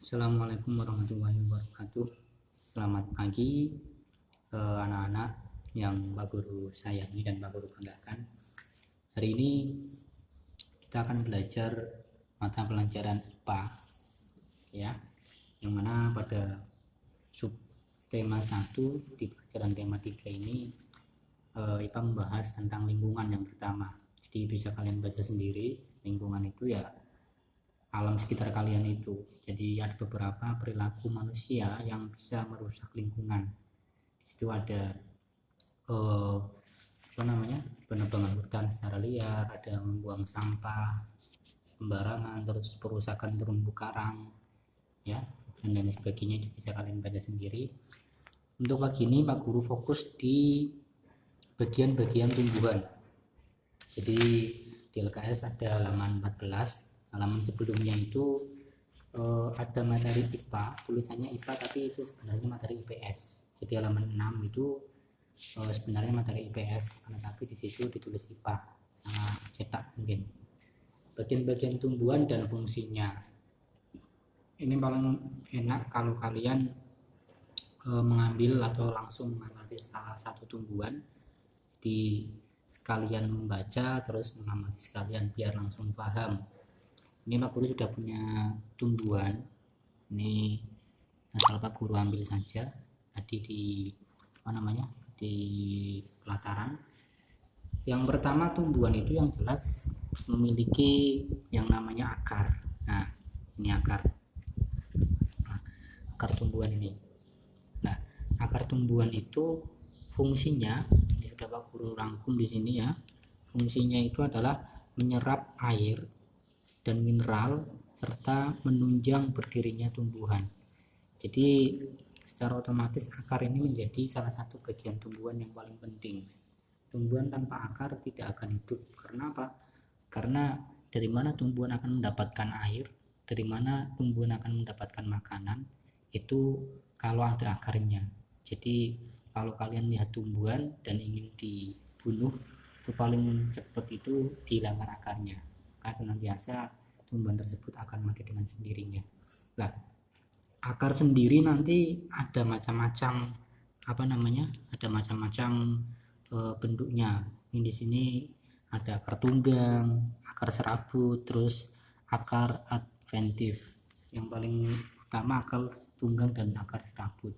Assalamualaikum warahmatullahi wabarakatuh. Selamat pagi anak-anak yang Pak Guru sayangi dan Pak Guru banggakan. Hari ini kita akan belajar mata pelajaran IPA ya, yang mana pada sub tema 1 di pelajaran tema 3 ini IPA membahas tentang lingkungan yang pertama. Jadi bisa kalian baca sendiri, lingkungan itu ya alam sekitar kalian itu. Jadi ada beberapa perilaku manusia yang bisa merusak lingkungan. Di situ ada penebangan hutan secara liar, ada membuang sampah sembarangan, terus perusakan terumbu karang, ya, dan lain sebagainya. Itu bisa kalian baca sendiri. Untuk pagi ini Pak Guru fokus di bagian-bagian tumbuhan. Jadi di LKS ada halaman 14. Halaman sebelumnya itu ada materi IPA, tulisannya IPA tapi itu sebenarnya materi IPS. Jadi halaman 6 itu sebenarnya materi IPS, tetapi di situ ditulis IPA sama cetak mungkin. Bagian-bagian tumbuhan dan fungsinya. Ini paling enak kalau kalian mengambil atau langsung mengamati salah satu tumbuhan, di sekalian membaca terus mengamati sekalian biar langsung paham. Ini Pak Guru sudah punya tumbuhan, ini asal Pak Guru ambil saja tadi di di pelataran. Yang pertama, tumbuhan itu yang jelas memiliki yang namanya akar. Nah, ini akar tumbuhan ini. Nah, akar tumbuhan itu fungsinya, sudah Pak Guru rangkum di sini ya. Fungsinya itu adalah menyerap air dan mineral serta menunjang berdirinya tumbuhan. Jadi secara otomatis akar ini menjadi salah satu bagian tumbuhan yang paling penting. Tumbuhan tanpa akar tidak akan hidup. Karena apa? Karena dari mana tumbuhan akan mendapatkan air, dari mana tumbuhan akan mendapatkan makanan, itu kalau ada akarnya. Jadi kalau kalian lihat tumbuhan dan ingin dibunuh, itu paling cepat itu dihilangkan akarnya, karena senantiasa tumbuhan tersebut akan mati dengan sendirinya. Nah, akar sendiri nanti ada macam-macam bentuknya. Ini di sini ada akar tunggang, akar serabut, terus akar adventif. Yang paling utama akar tunggang dan akar serabut.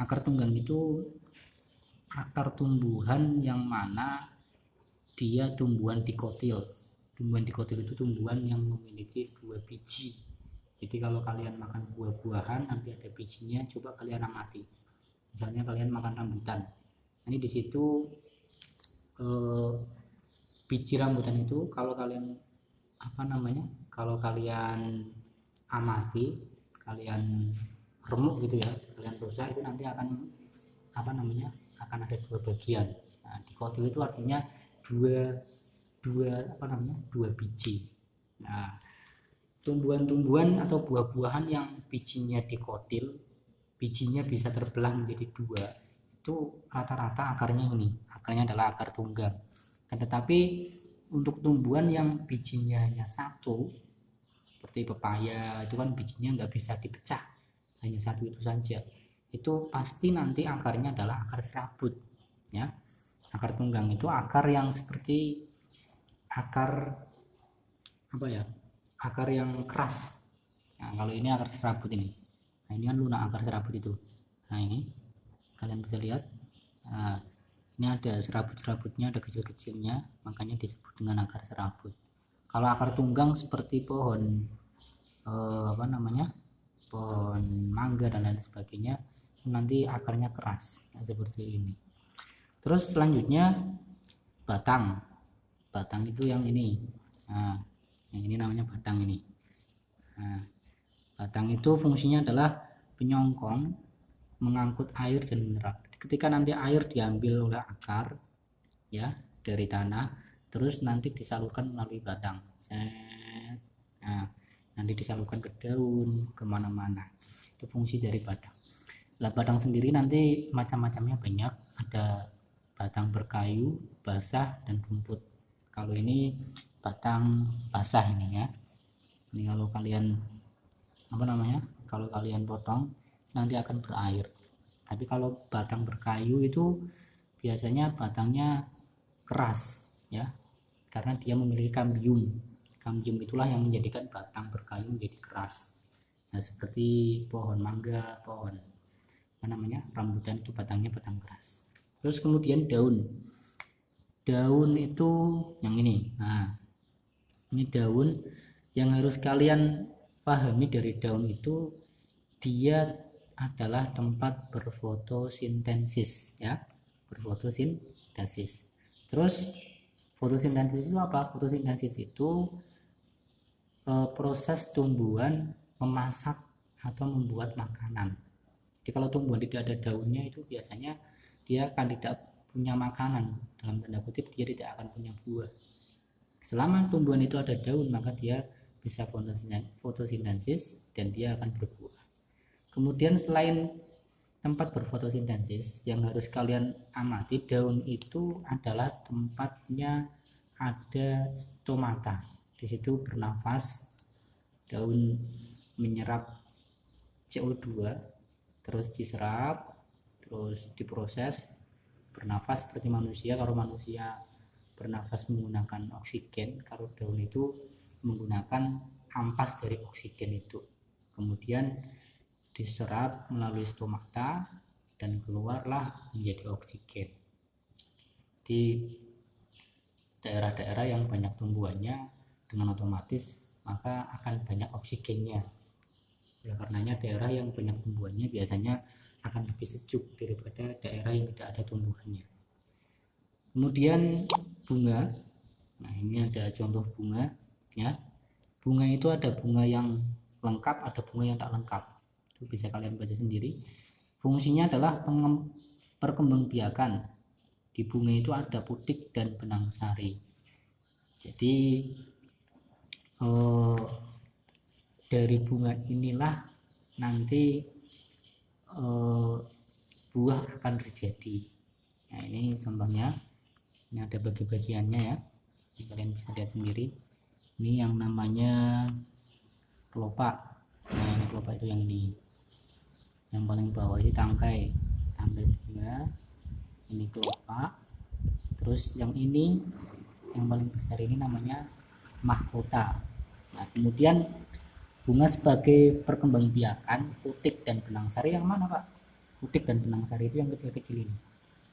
Akar tunggang itu akar tumbuhan yang mana dia tumbuhan dikotil. Tumbuhan dikotil itu tumbuhan yang memiliki 2 biji. Jadi kalau kalian makan buah-buahan nanti ada bijinya, coba kalian amati. Misalnya kalian makan rambutan, ini di situ biji rambutan itu kalau kalian amati, kalian remuk gitu ya, kalian rusak, itu nanti akan akan ada 2 bagian. Nah, dikotil itu artinya dua biji. Nah, tumbuhan-tumbuhan atau buah-buahan yang bijinya dikotil, bijinya bisa terbelah menjadi 2, itu rata-rata akarnya adalah akar tunggang. Tetapi untuk tumbuhan yang bijinya hanya 1 seperti pepaya, itu kan bijinya nggak bisa dipecah, hanya 1 itu saja, itu pasti nanti akarnya adalah akar serabut ya. Akar tunggang itu akar yang seperti akar akar yang keras. Nah, kalau ini akar serabut ini. Nah, ini kan lunak akar serabut itu. Nah, ini kalian bisa lihat. Nah, ini ada serabut-serabutnya, ada kecil-kecilnya, makanya disebut dengan akar serabut. Kalau akar tunggang seperti pohon pohon mangga dan lain sebagainya, nanti akarnya keras. Nah, seperti ini. Terus selanjutnya batang itu yang ini. Nah, yang ini namanya batang ini. Nah, batang itu fungsinya adalah penyongkong, mengangkut air dan mineral. Ketika nanti air diambil oleh akar ya dari tanah, terus nanti disalurkan melalui batang. Nah, nanti disalurkan ke daun, kemana-mana. Itu fungsi dari batang. Lah, batang sendiri nanti macam-macamnya banyak. Ada batang berkayu, basah, dan rumput. Kalau ini batang basah ini ya. Ini kalau kalian apa namanya, kalau kalian potong nanti akan berair. Tapi kalau batang berkayu itu biasanya batangnya keras ya, karena dia memiliki kambium. Kambium itulah yang menjadikan batang berkayu menjadi keras. Nah, seperti pohon mangga, pohon apa namanya, rambutan itu batangnya batang keras. Terus kemudian daun itu yang ini. Nah, ini daun yang harus kalian pahami dari daun itu, dia adalah tempat berfotosintesis ya, berfotosintesis. Terus fotosintesis itu apa? Fotosintesis itu proses tumbuhan memasak atau membuat makanan. Jadi kalau tumbuhan tidak ada daunnya itu biasanya dia akan tidak punya makanan, dalam tanda kutip dia tidak akan punya buah. Selama tumbuhan itu ada daun maka dia bisa fotosintesis dan dia akan berbuah. Kemudian selain tempat berfotosintesis yang harus kalian amati, daun itu adalah tempatnya ada stomata. Di situ bernafas, daun menyerap CO2, terus diserap, terus diproses, bernafas seperti manusia. Kalau manusia bernafas menggunakan oksigen, kalau daun itu menggunakan ampas dari oksigen itu. Kemudian diserap melalui stomata dan keluarlah menjadi oksigen. Di daerah-daerah yang banyak tumbuhannya, dengan otomatis maka akan banyak oksigennya. Oleh karenanya daerah yang banyak tumbuhannya biasanya akan lebih sejuk daripada daerah yang tidak ada tumbuhannya. Kemudian bunga. Nah, ini ada contoh bunga ya. Bunga itu ada bunga yang lengkap, ada bunga yang tak lengkap. Itu bisa kalian baca sendiri. Fungsinya adalah perkembangbiakan. Di bunga itu ada putik dan benang sari. Jadi dari bunga inilah nanti buah akan terjadi. Nah, ini contohnya. Ini ada bagi-bagiannya ya. Ini kalian bisa lihat sendiri. Ini yang namanya kelopak. Nah, ini kelopak itu yang ini. Yang paling bawah ini tangkai bunga. Ini kelopak. Terus yang ini, yang paling besar ini namanya mahkota. Nah, kemudian bunga sebagai perkembangbiakan, putik dan benang sari yang mana Pak? Putik dan benang sari itu yang kecil-kecil ini.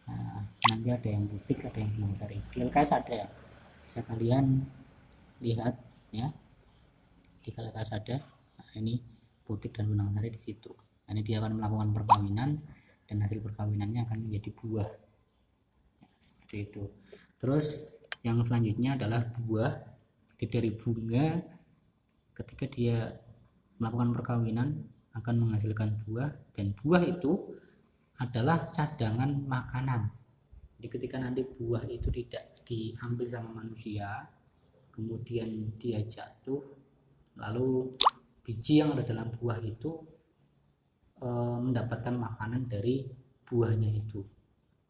Nah, nanti ada yang putik, ada yang benang sari. Di LKS ada, bisa kalian lihat ya. Di LKS ada. Nah, ini putik dan benang sari di situ. Nah, ini dia akan melakukan perkawinan dan hasil perkawinannya akan menjadi buah. Ya, seperti itu. Terus yang selanjutnya adalah buah. Dari bunga ketika dia melakukan perkawinan akan menghasilkan buah, dan buah itu adalah cadangan makanan. Jadi ketika nanti buah itu tidak diambil sama manusia, kemudian dia jatuh, lalu biji yang ada dalam buah itu mendapatkan makanan dari buahnya itu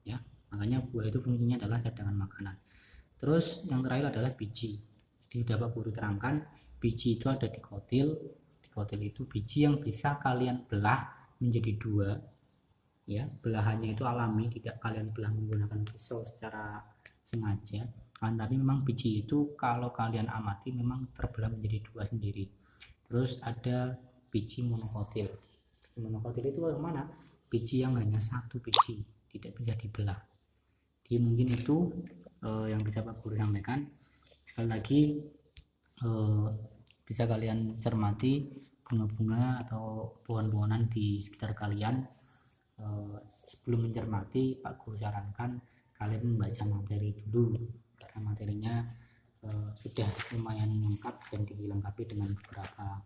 ya. Makanya buah itu fungsinya adalah cadangan makanan. Terus yang terakhir adalah biji. Di Pak Guru terangkan, biji itu ada di kotil. Di kotil itu biji yang bisa kalian belah menjadi dua ya. Belahannya itu alami, tidak kalian belah menggunakan pisau secara sengaja. Tapi memang biji itu kalau kalian amati memang terbelah menjadi dua sendiri. Terus ada biji monokotil. Monokotil itu mana? Biji yang hanya satu biji, tidak bisa dibelah. Jadi mungkin itu yang bisa Pak Guru sampaikan. Sekali lagi bisa kalian cermati bunga-bunga atau pohon-pohonan di sekitar kalian. Sebelum mencermati, Pak Guru sarankan kalian membaca materi dulu, karena materinya sudah lumayan lengkap dan dilengkapi dengan beberapa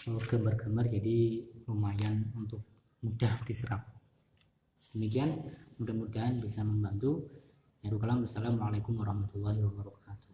gambar-gambar, jadi lumayan untuk mudah diserap. Demikian, mudah-mudahan bisa membantu. Assalamualaikum warahmatullahi wabarakatuh.